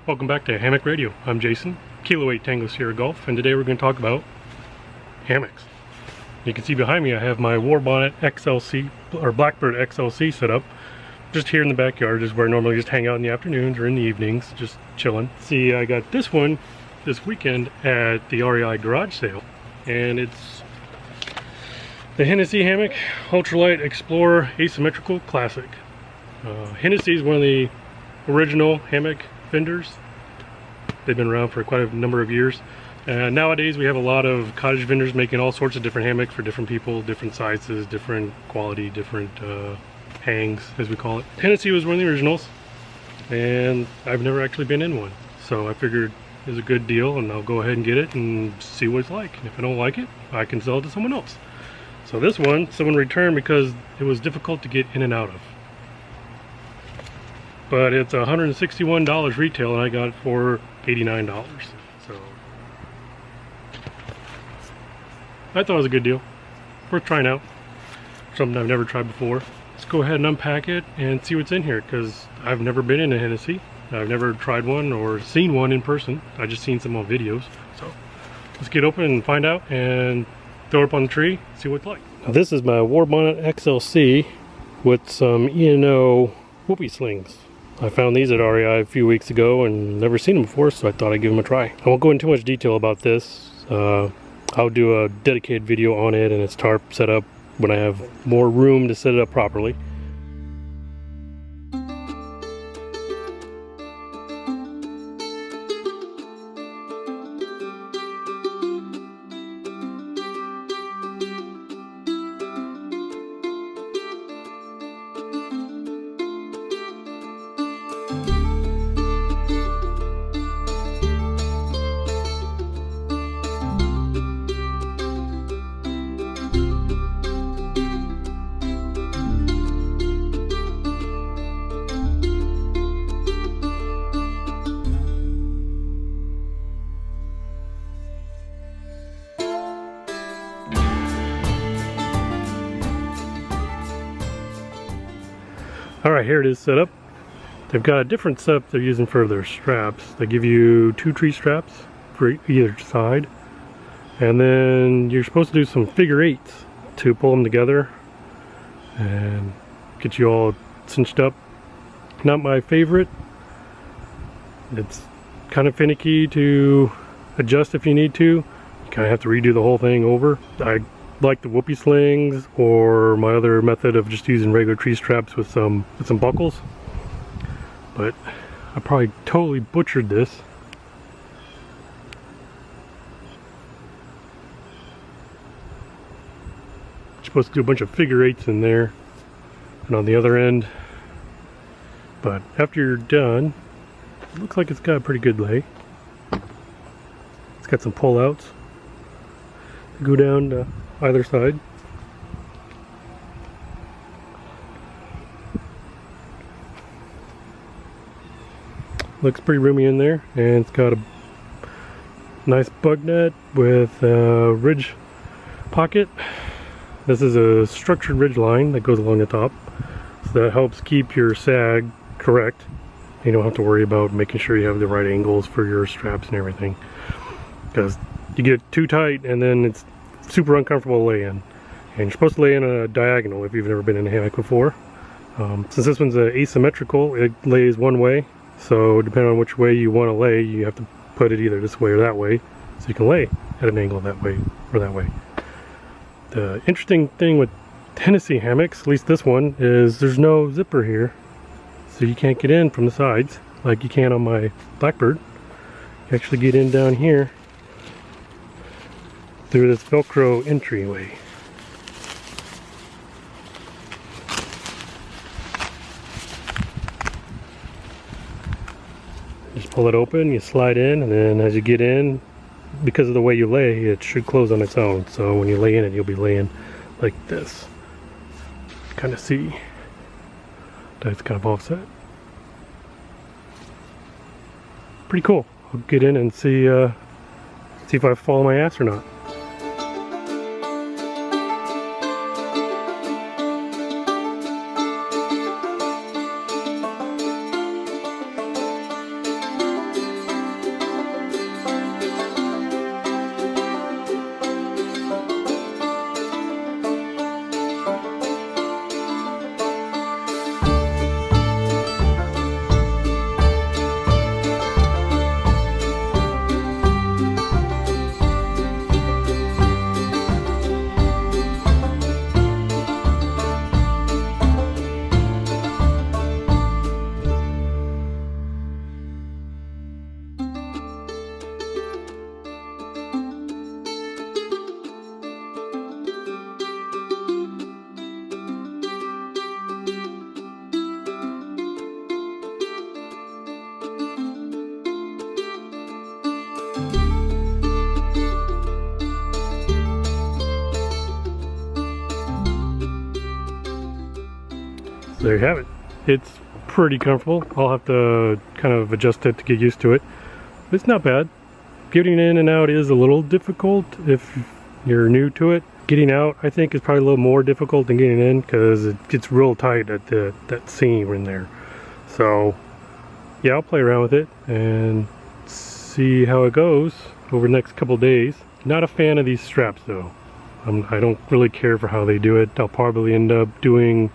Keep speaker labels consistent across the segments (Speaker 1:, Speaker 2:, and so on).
Speaker 1: Welcome back to Hammock Radio. I'm Jason, Kilo 8 Tango Sierra Golf, and today we're going to talk about hammocks. You can see behind me I have my War Bonnet XLC, or Blackbird XLC set up just here in the backyard, is where I normally just hang out in the afternoons or in the evenings, just chilling. See, I got this one this weekend at the REI Garage Sale, and it's the Hennessy Hammock Ultralight Explorer Asymmetrical Classic. Hennessy is one of the original hammock vendors. They've been around for quite a number of years. Nowadays we have a lot of cottage vendors making all sorts of different hammocks for different people, different sizes, different quality, different hangs, as we call it. Hennessy was one of the originals, and I've never actually been in one. So I figured it was a good deal, and I'll go ahead and get it and see what it's like. And if I don't like it, I can sell it to someone else. So this one, someone returned because it was difficult to get in and out of. But it's $161 retail, and I got it for $89. So I thought it was a good deal. Worth trying out. Something I've never tried before. Let's go ahead and unpack it and see what's in here, because I've never been in a Hennessy. I've never tried one or seen one in person. I've just seen some on videos. So let's get open and find out and throw it up on the tree, see what it's like. Now, this is my War Bonnet XLC with some E&O whoopee slings. I found these at REI a few weeks ago and never seen them before, so I thought I'd give them a try. I won't go into too much detail about this. I'll do a dedicated video on it and its tarp setup when I have more room to set it up properly. Alright, here it is set up. They've got a different setup they're using for their straps. They give you 2 tree straps for either side, and then you're supposed to do some figure eights to pull them together and get you all cinched up. Not my favorite. It's kind of finicky to adjust if you need to. You kind of have to redo the whole thing over. I like the whoopee slings, or my other method of just using regular tree straps with some buckles, but I probably totally butchered this. You're supposed to do a bunch of figure eights in there and on the other end, but after you're done, it looks like it's got a pretty good lay. It's got some pull outs that go down to either side. Looks pretty roomy in there, and it's got a nice bug net with a ridge pocket. This is a structured ridge line that goes along the top, so that helps keep your sag correct. You don't have to worry about making sure you have the right angles for your straps and everything, because you get too tight and then it's super uncomfortable to lay in. And you're supposed to lay in a diagonal if you've never been in a hammock before. Since this one's asymmetrical, it lays one way, so depending on which way you want to lay, you have to put it either this way or that way, so you can lay at an angle that way or that way. The interesting thing with Hennessy hammocks, at least this one, is there's no zipper here, so you can't get in from the sides like you can on my Blackbird. You actually get in down here through this Velcro entryway. Just pull it open, you slide in, and then as you get in, because of the way you lay, it should close on its own. So when you lay in it, you'll be laying like this. Kind of see that it's kind of offset. Pretty cool. I'll get in and see if I fall on my ass or not. So there you have it. It's pretty comfortable. I'll have to kind of adjust it to get used to it. But it's not bad. Getting in and out is a little difficult if you're new to it. Getting out, I think, is probably a little more difficult than getting in because it gets real tight at that seam in there. So yeah, I'll play around with it and see how it goes over the next couple days. Not a fan of these straps though. I don't really care for how they do it. I'll probably end up doing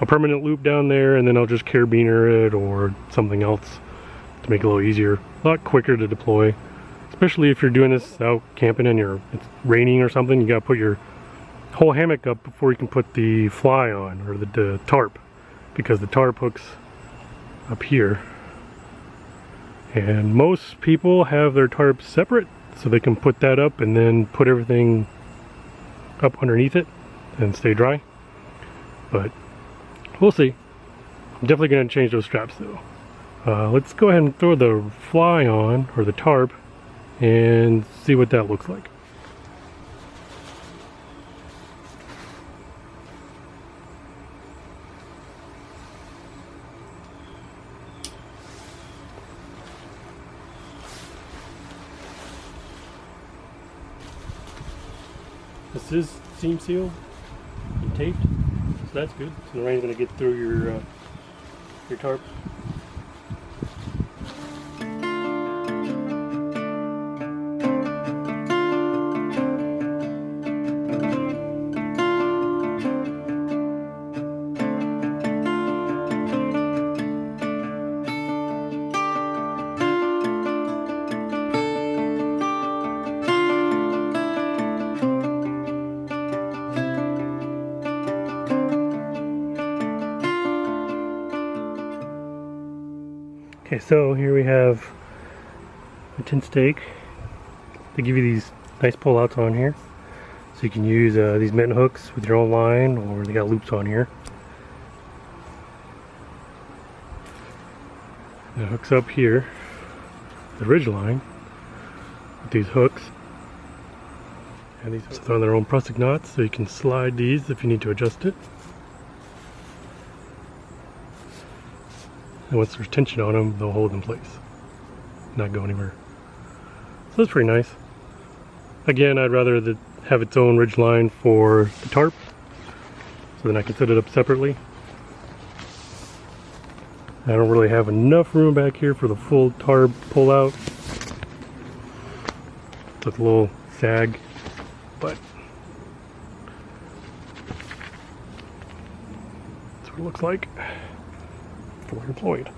Speaker 1: a permanent loop down there, and then I'll just carabiner it or something else to make it a little easier, a lot quicker to deploy. Especially if you're doing this out camping and it's raining or something, you gotta put your whole hammock up before you can put the fly on, or the tarp, because the tarp hooks up here. And most people have their tarps separate, so they can put that up and then put everything up underneath it and stay dry. But we'll see. I'm definitely gonna change those straps though. Let's go ahead and throw the fly on, or the tarp, and see what that looks like. This is seam sealed and taped, so that's good. So the rain's gonna get through your tarp. Okay, so here we have a tin stake. They give you these nice pull-outs on here, so you can use these mitten hooks with your own line, or they got loops on here. And it hooks up here, the ridge line, with these hooks. And these hooks are on their own prusik knots, so you can slide these if you need to adjust it. And once there's tension on them, they'll hold in place, not go anywhere. So that's pretty nice. Again, I'd rather have its own ridge line for the tarp, so then I can set it up separately. I don't really have enough room back here for the full tarp pull out. So it's a little sag, but that's what it looks like. Fully deployed.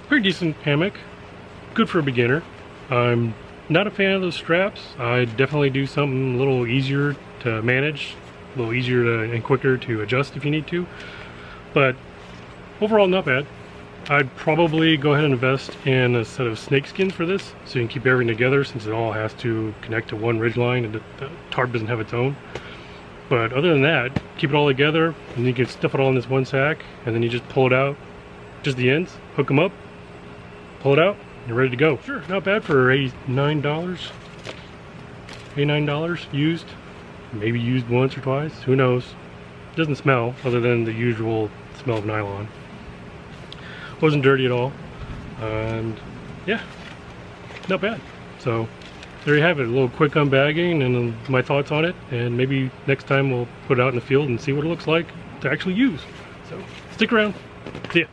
Speaker 1: Pretty decent hammock. Good for a beginner. I'm not a fan of those straps. I definitely do something a little easier to manage, a little easier and quicker to adjust if you need to. But overall, not bad. I'd probably go ahead and invest in a set of snake skins for this, so you can keep everything together, since it all has to connect to one ridge line and the tarp doesn't have its own. But other than that, keep it all together, and you can stuff it all in this one sack, and then you just pull it out, just the ends, hook them up, pull it out, and you're ready to go. Sure, not bad for $89. $89 used, maybe used once or twice, who knows. It doesn't smell, other than the usual smell of nylon. Wasn't dirty at all, and yeah, not bad. So there you have it, a little quick unbagging and my thoughts on it, and maybe next time we'll put it out in the field and see what it looks like to actually use. So stick around. See ya.